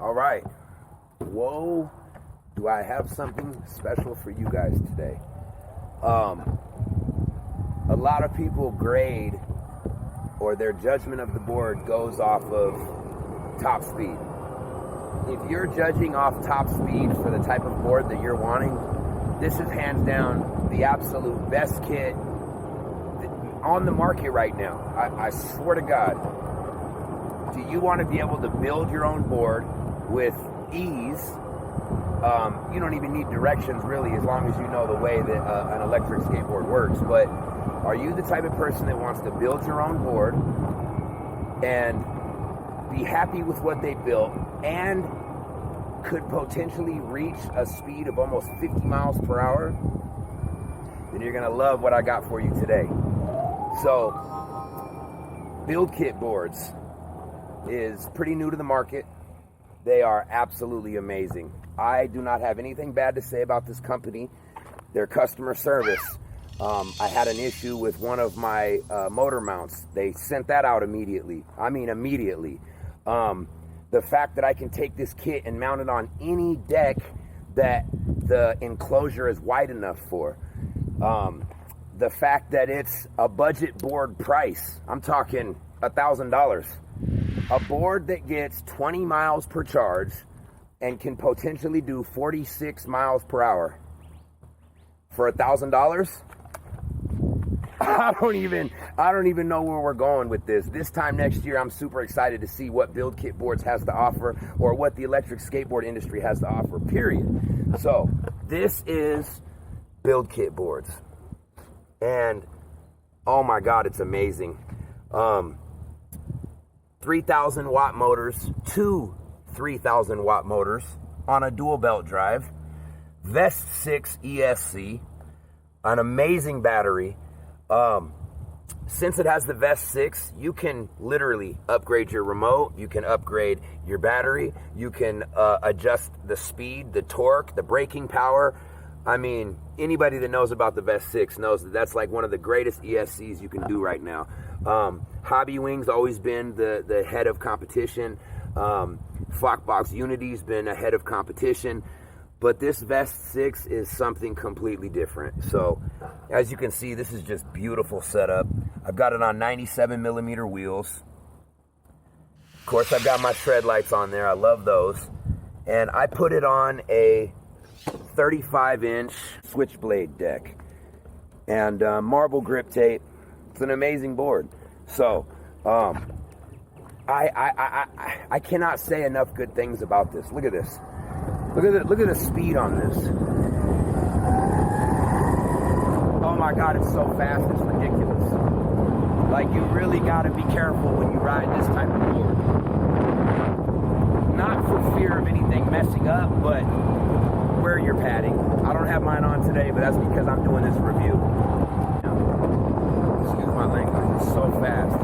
All right. Whoa, do I have something special for you guys today. A lot of people grade, or their judgment of the board goes off of top speed. If you're judging off top speed for the type of board that you're wanting, this is hands down the absolute best kit on the market right now. I swear to God. Do you want to be able to build your own board with ease? You don't even need directions really, as long as you know the way that an electric skateboard works. But are you the type of person that wants to build your own board and be happy with what they built and could potentially reach a speed of almost 50 miles per hour? Then you're gonna love what I got for you today. So, Build Kit boards is pretty new to the market. They are absolutely amazing. I do not have anything bad to say about this company. Their customer service. I had an issue with one of my motor mounts. They sent that out immediately. I mean, immediately. The fact that I can take this kit and mount it on any deck that the enclosure is wide enough for. The fact that it's a budget board price. I'm talking $1,000. A board that gets 20 miles per charge and can potentially do 46 miles per hour for $1,000. I don't even know where we're going with this. This time next year, I'm super excited to see what Build Kit boards has to offer, or what the electric skateboard industry has to offer, period. So this is Build Kit boards. And oh my God, it's amazing. 3,000 watt motors, two 3,000 watt motors on a dual belt drive, Vest 6 ESC, an amazing battery. Since it has the Vest 6, you can literally upgrade your remote, you can upgrade your battery, you can adjust the speed, the torque, the braking power. I mean, anybody that knows about the Vest 6 knows that that's like one of the greatest ESCs you can do right now. Hobbywing's always been the head of competition. Foxbox Unity's been ahead of competition. But this Vest 6 is something completely different. So, as you can see, this is just beautiful setup. I've got it on 97 millimeter wheels. Of course, I've got my tread lights on there. I love those. And I put it on a 35-inch switchblade deck. And marble grip tape. It's an amazing board. So, I cannot say enough good things about this. Look at this. Look at the speed on this. Oh my God, it's so fast, it's ridiculous. Like, you really gotta be careful when you ride this type of board. Not for fear of anything messing up, but wear your padding. I don't have mine on today, but that's because I'm doing this review. Excuse my language, it's so fast.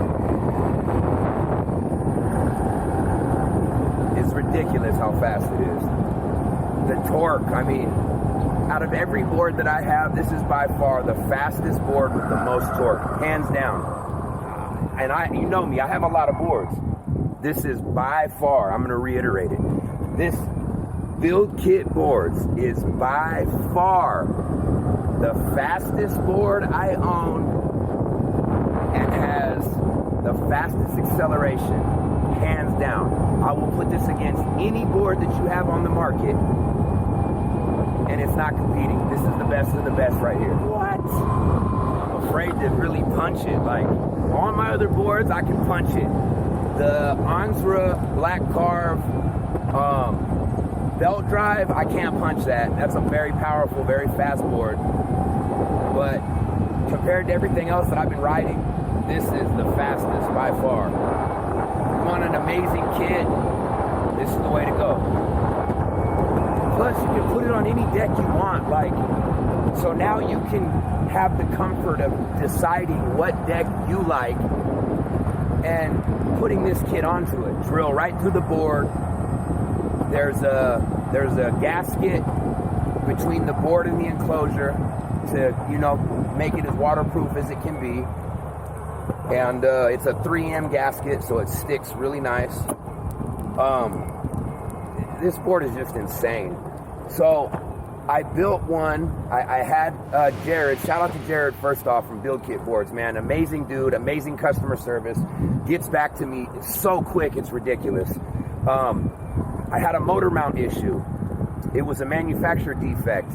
It's ridiculous how fast it is. The torque, I mean, out of every board that I have, this is by far the fastest board with the most torque, hands down. And you know me, I have a lot of boards. This is by far, I'm going to reiterate it, this Build Kit boards is by far the fastest board I own and has the fastest acceleration, hands down. I will put this against any board that you have on the market, and it's not competing. This is the best of the best right here. What? I'm afraid to really punch it. Like, on my other boards, I can punch it. The Onsra Black Carve belt drive, I can't punch that. That's a very powerful, very fast board. But compared to everything else that I've been riding, this is the fastest by far. If you want an amazing kit, this is the way to go. Plus, you can put it on any deck you want. Like, so now you can have the comfort of deciding what deck you like and putting this kit onto it. Drill right through the board. There's a gasket between the board and the enclosure to, you know, make it as waterproof as it can be. And it's a 3M gasket, so it sticks really nice. this board is just insane. So I built one. I had Jared. Shout out to Jared first off from Build Kit Boards, man. Amazing dude, amazing customer service. Gets back to me so quick, it's ridiculous. I had a motor mount issue. It was a manufacturer defect.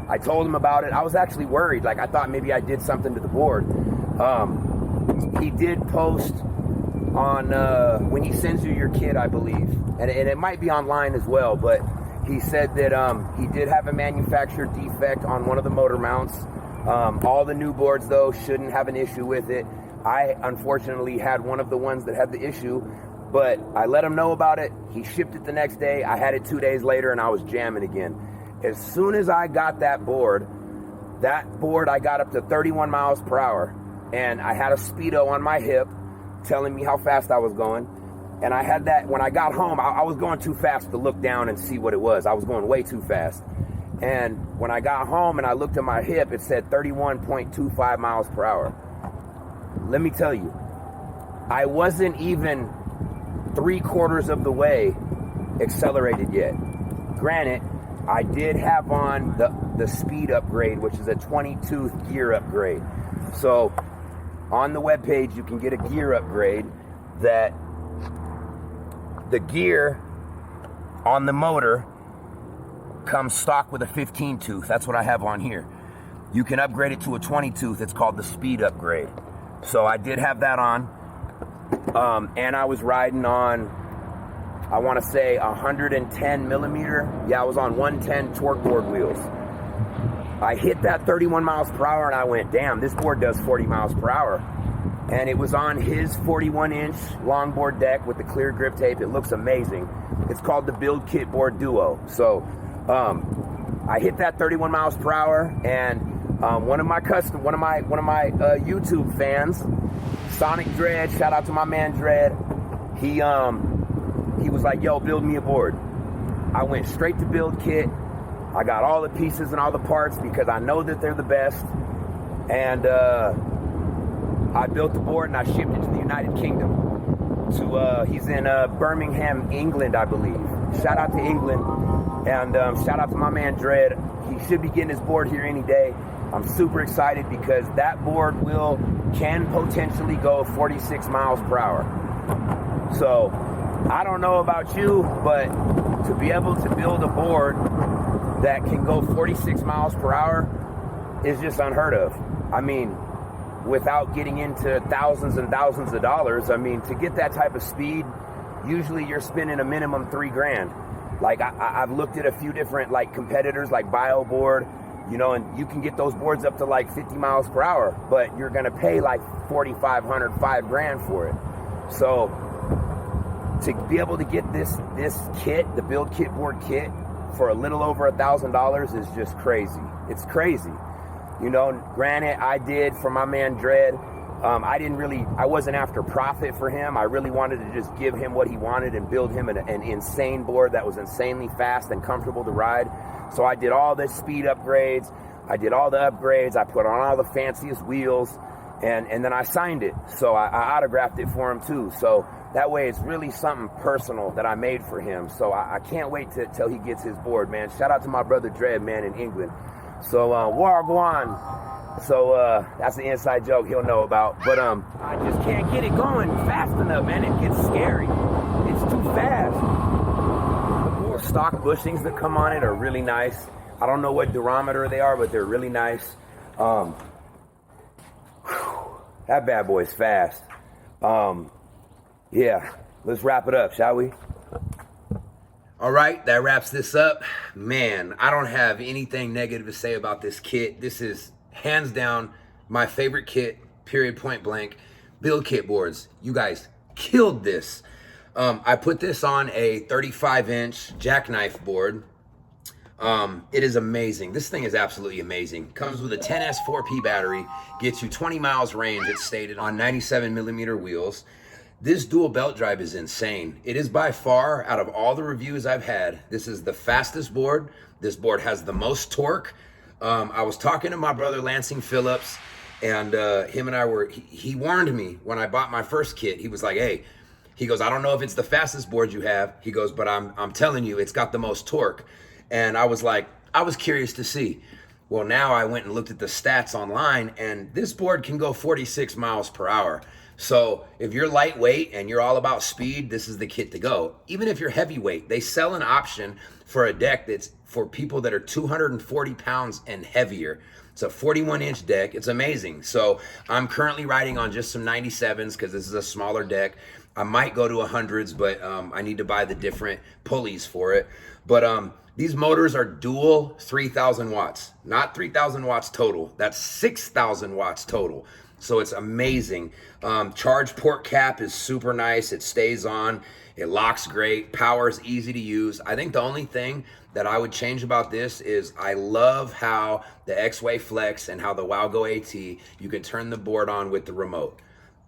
I told him about it. I was actually worried. Like, I thought maybe I did something to the board. He did post on when he sends you your kit, I believe, and it might be online as well, but he said that he did have a manufacturer defect on one of the motor mounts. All the new boards, though, shouldn't have an issue with it. I, unfortunately, had one of the ones that had the issue, but I let him know about it. He shipped it the next day. I had it 2 days later, and I was jamming again. As soon as I got that board I got up to 31 miles per hour, and I had a speedo on my hip telling me how fast I was going. And I had that when I got home. I was going too fast to look down and see what it was. I was going way too fast. And when I got home and I looked at my hip, it said 31.25 miles per hour. Let me tell you, I wasn't even 3/4 of the way accelerated yet. Granted, I did have on the speed upgrade, which is a 20-tooth gear upgrade. So on the webpage, you can get a gear upgrade that the gear on the motor comes stock with a 15-tooth. That's what I have on here. You can upgrade it to a 20-tooth. It's called the speed upgrade. So I did have that on. And I was riding on, I want to say 110 millimeter. Yeah, I was on 110 torque board wheels. I hit that 31 miles per hour and I went, damn, this board does 40 miles per hour. And it was on his 41-inch longboard deck with the clear grip tape. It looks amazing. It's called the Build Kit Board Duo. So I hit that 31 miles per hour, and one of my YouTube fans, Sonic Dread, shout out to my man Dread. He was like, "Yo, build me a board." I went straight to Build Kit. I got all the pieces and all the parts because I know that they're the best, and I built the board and I shipped it to the United Kingdom. He's in Birmingham, England, I believe. Shout out to England, and shout out to my man Dread. He should be getting his board here any day. I'm super excited because that board can potentially go 46 miles per hour. So I don't know about you, but to be able to build a board that can go 46 miles per hour is just unheard of. I mean, without getting into thousands and thousands of dollars, I mean, to get that type of speed, usually you're spending a minimum $3,000. Like I've looked at a few different like competitors like BioBoard, you know, and you can get those boards up to like 50 miles per hour, but you're gonna pay like $4,500, $5,000 for it. So to be able to get this kit, the Build Kit Board kit, for a little over $1,000 is just crazy. It's crazy. You know, granted, I did for my man Dread. I wasn't after profit for him. I really wanted to just give him what he wanted and build him an insane board that was insanely fast and comfortable to ride. So I did all the speed upgrades. I did all the upgrades. I put on all the fanciest wheels, and then I signed it. So I autographed it for him too. So that way it's really something personal that I made for him. So I can't wait till he gets his board, man. Shout out to my brother Dread, man, in England. So, Warguan. So, that's an inside joke he'll know about. But, I just can't get it going fast enough, man. It gets scary. It's too fast. The stock bushings that come on it are really nice. I don't know what durometer they are, but they're really nice. That bad boy's fast. Yeah, let's wrap it up, shall we? All right, that wraps this up. Man, I don't have anything negative to say about this kit. This is hands down my favorite kit, period, point blank. Build Kit Boards. You guys killed this. I put this on a 35-inch jackknife board. It is amazing. This thing is absolutely amazing. Comes with a 10S4P battery, gets you 20 miles range, it's stated, on 97 millimeter wheels. This dual belt drive is insane. It is by far, out of all the reviews I've had, this is the fastest board. This board has the most torque. I was talking to my brother Lansing Phillips, and him and I he warned me when I bought my first kit. He was like, hey, He goes, I don't know if it's the fastest board you have. He goes, but I'm telling you, it's got the most torque. And I was like, I was curious to see. Well, now I went and looked at the stats online, and this board can go 46 miles per hour. So if you're lightweight and you're all about speed, this is the kit to go. Even if you're heavyweight, they sell an option for a deck that's for people that are 240 pounds and heavier. It's a 41-inch deck. It's amazing. So I'm currently riding on just some 97s because this is a smaller deck. I might go to 100s, but I need to buy the different pulleys for it. But these motors are dual 3,000 watts, not 3,000 watts total. That's 6,000 watts total. So it's amazing. Charge port cap is super nice. It stays on. It locks great. Power is easy to use. I think the only thing that I would change about this is I love how the X-Way Flex and how the Wowgo AT, you can turn the board on with the remote.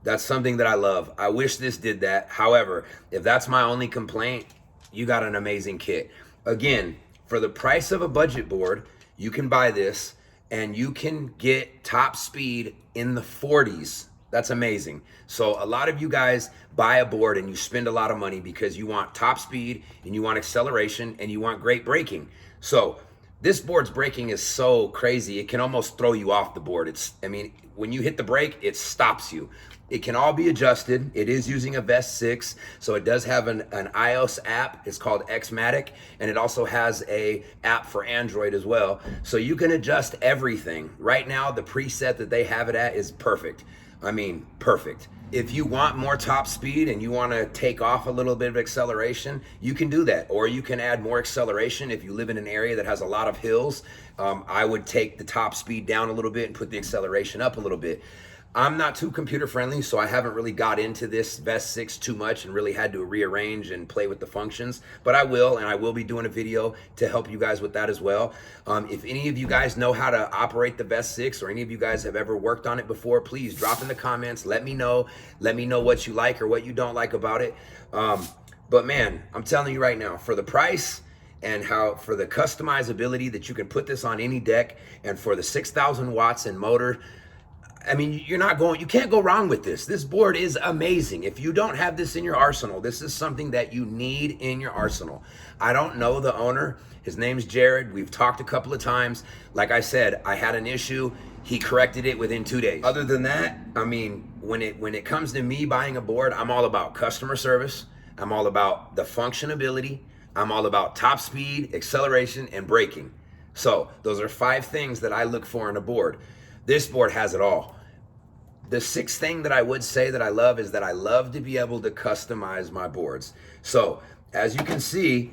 That's something that I love. I wish this did that. However, if that's my only complaint, you got an amazing kit. Again, for the price of a budget board, you can buy this and you can get top speed in the 40s. That's amazing. So a lot of you guys buy a board and you spend a lot of money because you want top speed and you want acceleration and you want great braking. So this board's braking is so crazy, it can almost throw you off the board. I mean, when you hit the brake, it stops you. It can all be adjusted. It is using a VESS 6, so it does have an iOS app. It's called Xmatic, and it also has a app for Android as well. So you can adjust everything. Right now, the preset that they have it at is perfect. I mean, perfect. If you want more top speed and you want to take off a little bit of acceleration, you can do that. Or you can add more acceleration if you live in an area that has a lot of hills. I would take the top speed down a little bit and put the acceleration up a little bit. I'm not too computer friendly, so I haven't really got into this VESS 6 too much and really had to rearrange and play with the functions, but I will, and I will be doing a video to help you guys with that as well. If any of you guys know how to operate the VESS 6 or any of you guys have ever worked on it before, please drop in the comments. Let me know what you like or what you don't like about it. But man, I'm telling you right now, for the price and for the customizability that you can put this on any deck, and for the 6,000 watts and motor, I mean, you can't go wrong with this. This board is amazing. If you don't have this in your arsenal, this is something that you need in your arsenal. I don't know the owner. His name's Jared. We've talked a couple of times. Like I said, I had an issue. He corrected it within 2 days. Other than that, I mean, when it comes to me buying a board, I'm all about customer service. I'm all about the functionality. I'm all about top speed, acceleration, and braking. So those are 5 things that I look for in a board. This board has it all. The 6th thing that I would say that I love is that I love to be able to customize my boards. So as you can see,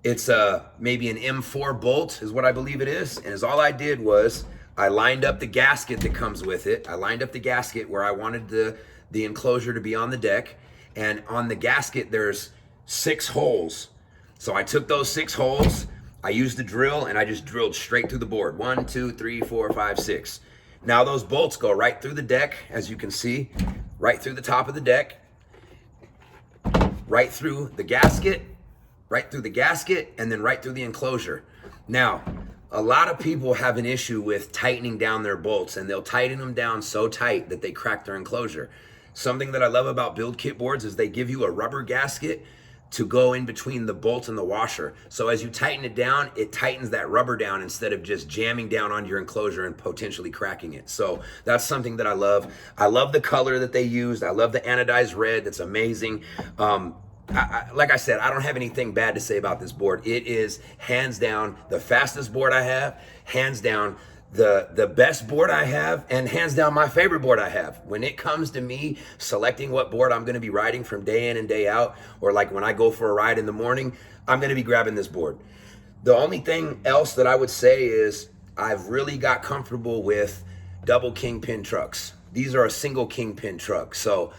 it's maybe an M4 bolt is what I believe it is. And as all I did was I lined up the gasket that comes with it. I lined up the gasket where I wanted the enclosure to be on the deck. And on the gasket, there's 6 holes. So I took those 6 holes, I used the drill, and I just drilled straight through the board. 1, 2, 3, 4, 5, 6. Now those bolts go right through the deck, as you can see, right through the top of the deck, right through the gasket, and then right through the enclosure. Now, a lot of people have an issue with tightening down their bolts, and they'll tighten them down so tight that they crack their enclosure. Something that I love about Build Kit boards is they give you a rubber gasket to go in between the bolt and the washer. So as you tighten it down, it tightens that rubber down instead of just jamming down onto your enclosure and potentially cracking it. So that's something that I love. I love the color that they used. I love the anodized red. That's amazing. Like I said, I don't have anything bad to say about this board. It is hands down the fastest board I have, hands down the best board I have, and hands down my favorite board I have. When it comes to me selecting what board I'm going to be riding from day in and day out, or like when I go for a ride in the morning, I'm going to be grabbing this board. The only thing else that I would say is I've really got comfortable with double kingpin trucks. These are a single kingpin truck. So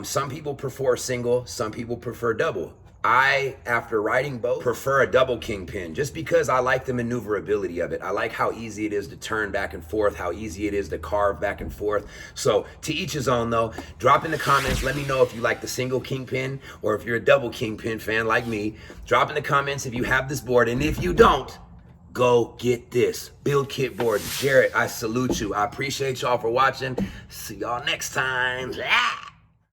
some people prefer single, some people prefer double. I, after riding both, prefer a double kingpin just because I like the maneuverability of it. I like how easy it is to turn back and forth, how easy it is to carve back and forth. So to each his own though. Drop in the comments, let me know if you like the single kingpin or if you're a double kingpin fan like me. Drop in the comments if you have this board, and if you don't, go get this. Build Kit board. Jared, I salute you. I appreciate y'all for watching. See y'all next time.